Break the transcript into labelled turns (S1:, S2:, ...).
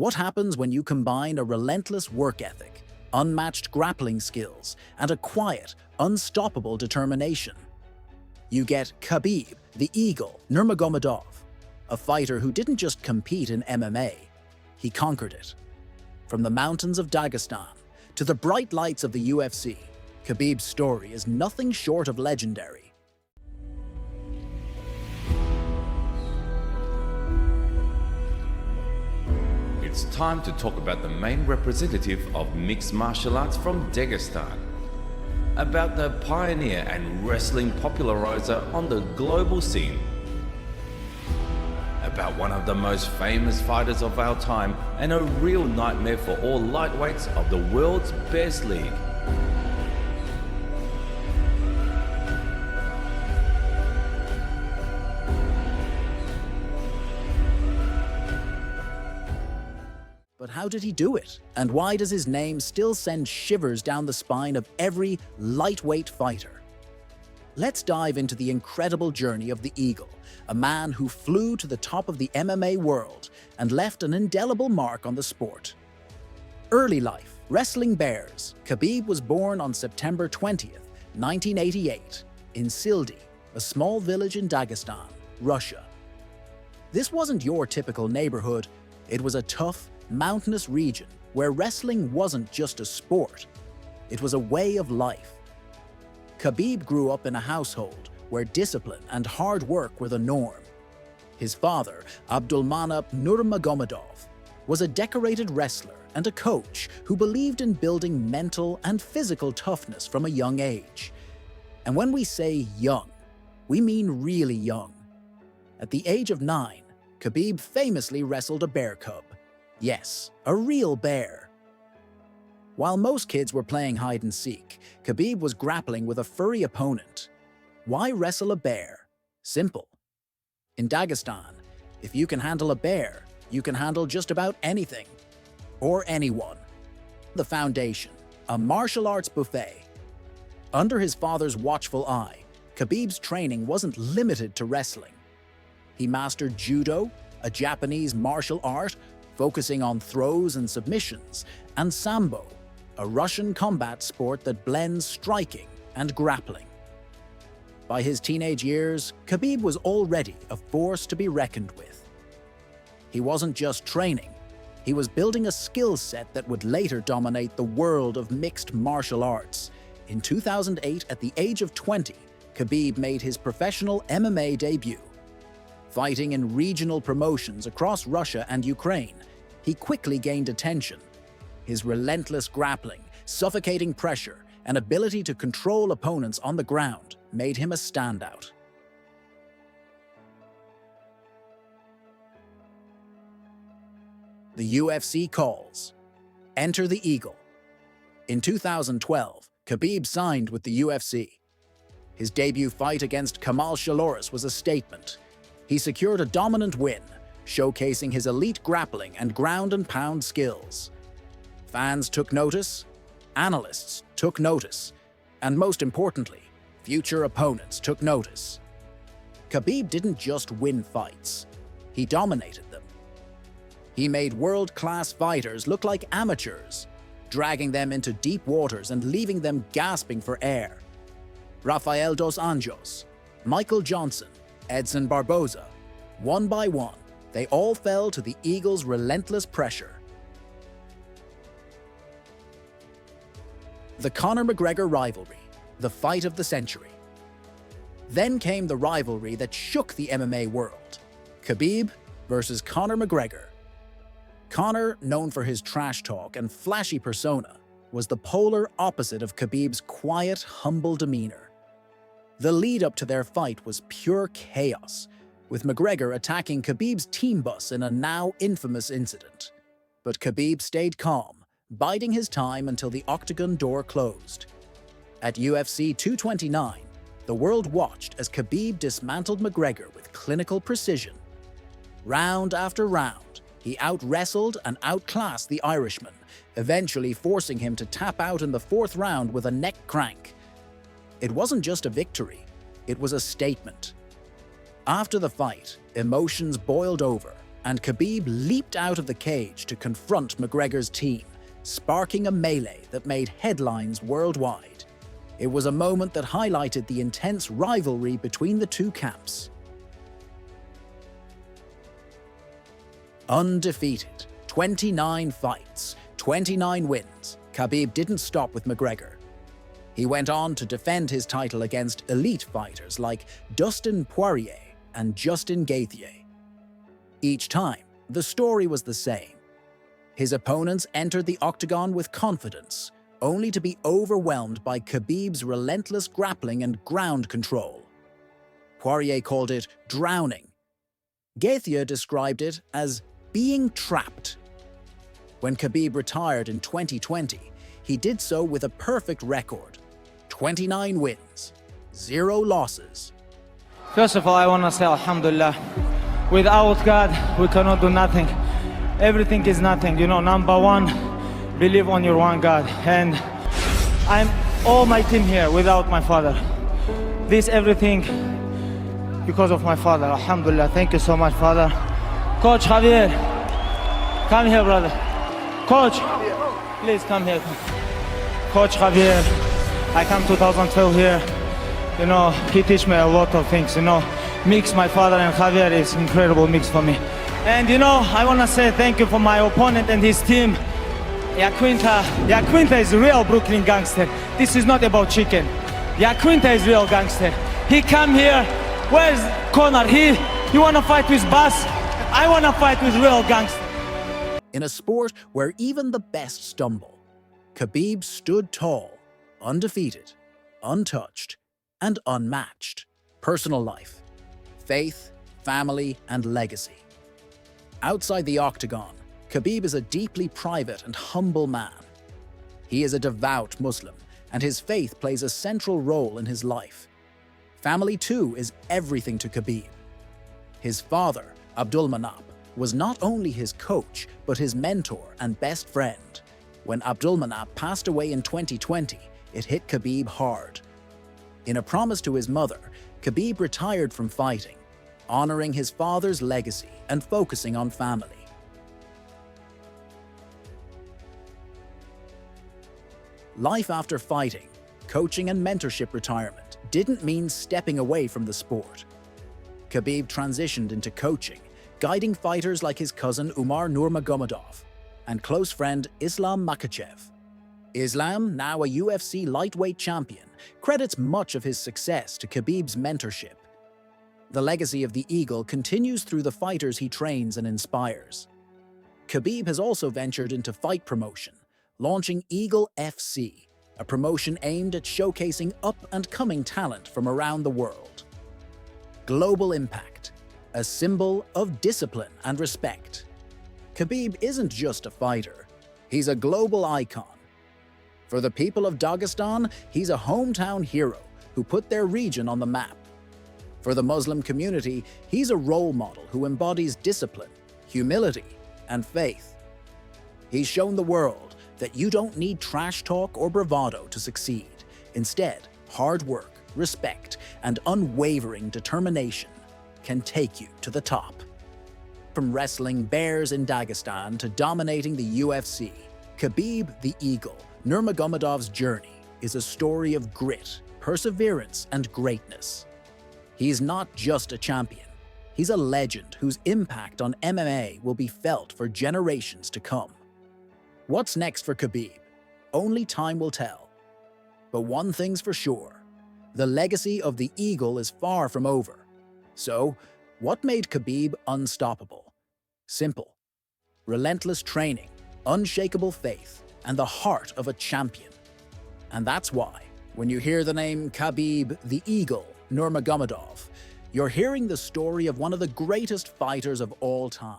S1: What happens when you combine a relentless work ethic, unmatched grappling skills, and a quiet, unstoppable determination? You get Khabib The Eagle Nurmagomedov, a fighter who didn't just compete in MMA, he conquered it. From the mountains of Dagestan to the bright lights of the UFC, Khabib's story is nothing short of legendary.
S2: It's time to talk about the main representative of mixed martial arts from Dagestan. About the pioneer and wrestling popularizer on the global scene. About one of the most famous fighters of our time and a real nightmare for all lightweights of the world's best league.
S1: But how did he do it? And why does his name still send shivers down the spine of every lightweight fighter? Let's dive into the incredible journey of the Eagle, a man who flew to the top of the MMA world and left an indelible mark on the sport. Early life, wrestling bears. Khabib was born on September 20th, 1988, in Sildi, a small village in Dagestan, Russia. This wasn't your typical neighborhood. It was a tough, mountainous region where wrestling wasn't just a sport, it was a way of life. Khabib grew up in a household where discipline and hard work were the norm. His father, Abdulmanap Nurmagomedov, was a decorated wrestler and a coach who believed in building mental and physical toughness from a young age. And when we say young, we mean really young. At the age of 9, Khabib famously wrestled a bear cub. Yes, a real bear. While most kids were playing hide-and-seek, Khabib was grappling with a furry opponent. Why wrestle a bear? Simple. In Dagestan, if you can handle a bear, you can handle just about anything. Or anyone. The foundation, a martial arts buffet. Under his father's watchful eye, Khabib's training wasn't limited to wrestling. He mastered judo, a Japanese martial art, focusing on throws and submissions, and sambo, a Russian combat sport that blends striking and grappling. By his teenage years, Khabib was already a force to be reckoned with. He wasn't just training, he was building a skill set that would later dominate the world of mixed martial arts. In 2008, at the age of 20, Khabib made his professional MMA debut. Fighting in regional promotions across Russia and Ukraine, he quickly gained attention. His relentless grappling, suffocating pressure, and ability to control opponents on the ground made him a standout. The UFC calls. Enter the Eagle. In 2012, Khabib signed with the UFC. His debut fight against Kamal Shaloris was a statement. He secured a dominant win, showcasing his elite grappling and ground-and-pound skills. Fans took notice, analysts took notice, and most importantly, future opponents took notice. Khabib didn't just win fights, he dominated them. He made world-class fighters look like amateurs, dragging them into deep waters and leaving them gasping for air. Rafael dos Anjos, Michael Johnson, Edson Barboza, one by one, they all fell to the Eagle's relentless pressure. The Conor-McGregor rivalry, the fight of the century. Then came the rivalry that shook the MMA world. Khabib versus Conor McGregor. Conor, known for his trash talk and flashy persona, was the polar opposite of Khabib's quiet, humble demeanor. The lead-up to their fight was pure chaos, with McGregor attacking Khabib's team bus in a now infamous incident. But Khabib stayed calm, biding his time until the octagon door closed. At UFC 229, the world watched as Khabib dismantled McGregor with clinical precision. Round after round, he out-wrestled and outclassed the Irishman, eventually forcing him to tap out in the 4th round with a neck crank. It wasn't just a victory, it was a statement. After the fight, emotions boiled over, and Khabib leaped out of the cage to confront McGregor's team, sparking a melee that made headlines worldwide. It was a moment that highlighted the intense rivalry between the two camps. Undefeated, 29 fights, 29 wins, Khabib didn't stop with McGregor. He went on to defend his title against elite fighters like Dustin Poirier and Justin Gaethje. Each time, the story was the same. His opponents entered the octagon with confidence, only to be overwhelmed by Khabib's relentless grappling and ground control. Poirier called it drowning. Gaethje described it as being trapped. When Khabib retired in 2020, he did so with a perfect record: 29 wins, 0 losses.
S3: First of all, I want to say Alhamdulillah. Without God, we cannot do nothing. Everything is nothing. You know, number one, believe on your one God. And I'm all my team here without my father. This everything because of my father. Alhamdulillah. Thank you so much, Father. Coach Javier, come here, brother. Coach, please come here. Coach Javier, I come 2012 here. You know, he teach me a lot of things, you know. Mix, my father and Javier is incredible mix for me. And you know, I want to say thank you for my opponent and his team. Yaquinta is a real Brooklyn gangster. This is not about chicken. Yaquinta is real gangster. He come here, where's Conor? He want to fight with Bass. I want to fight with real gangster.
S1: In a sport where even the best stumble, Khabib stood tall, undefeated, untouched, and unmatched. Personal life, faith, family, and legacy. Outside the octagon, Khabib is a deeply private and humble man. He is a devout Muslim, and his faith plays a central role in his life. Family, too, is everything to Khabib. His father, Abdulmanap, was not only his coach, but his mentor and best friend. When Abdulmanap passed away in 2020, it hit Khabib hard. In a promise to his mother, Khabib retired from fighting, honoring his father's legacy and focusing on family. Life after fighting, coaching and mentorship retirement didn't mean stepping away from the sport. Khabib transitioned into coaching, guiding fighters like his cousin Umar Nurmagomedov and close friend Islam Makhachev. Islam, now a UFC lightweight champion, credits much of his success to Khabib's mentorship. The legacy of the Eagle continues through the fighters he trains and inspires. Khabib has also ventured into fight promotion, launching Eagle FC, a promotion aimed at showcasing up-and-coming talent from around the world. Global impact, a symbol of discipline and respect. Khabib isn't just a fighter, he's a global icon. For the people of Dagestan, he's a hometown hero who put their region on the map. For the Muslim community, he's a role model who embodies discipline, humility, and faith. He's shown the world that you don't need trash talk or bravado to succeed. Instead, hard work, respect, and unwavering determination can take you to the top. From wrestling bears in Dagestan to dominating the UFC, Khabib the Eagle Nurmagomedov's journey is a story of grit, perseverance, and greatness. He's not just a champion, he's a legend whose impact on MMA will be felt for generations to come. What's next for Khabib? Only time will tell. But one thing's for sure, the legacy of the Eagle is far from over. So, what made Khabib unstoppable? Simple. Relentless training, unshakable faith, and the heart of a champion. And that's why, when you hear the name Khabib the Eagle Nurmagomedov, you're hearing the story of one of the greatest fighters of all time.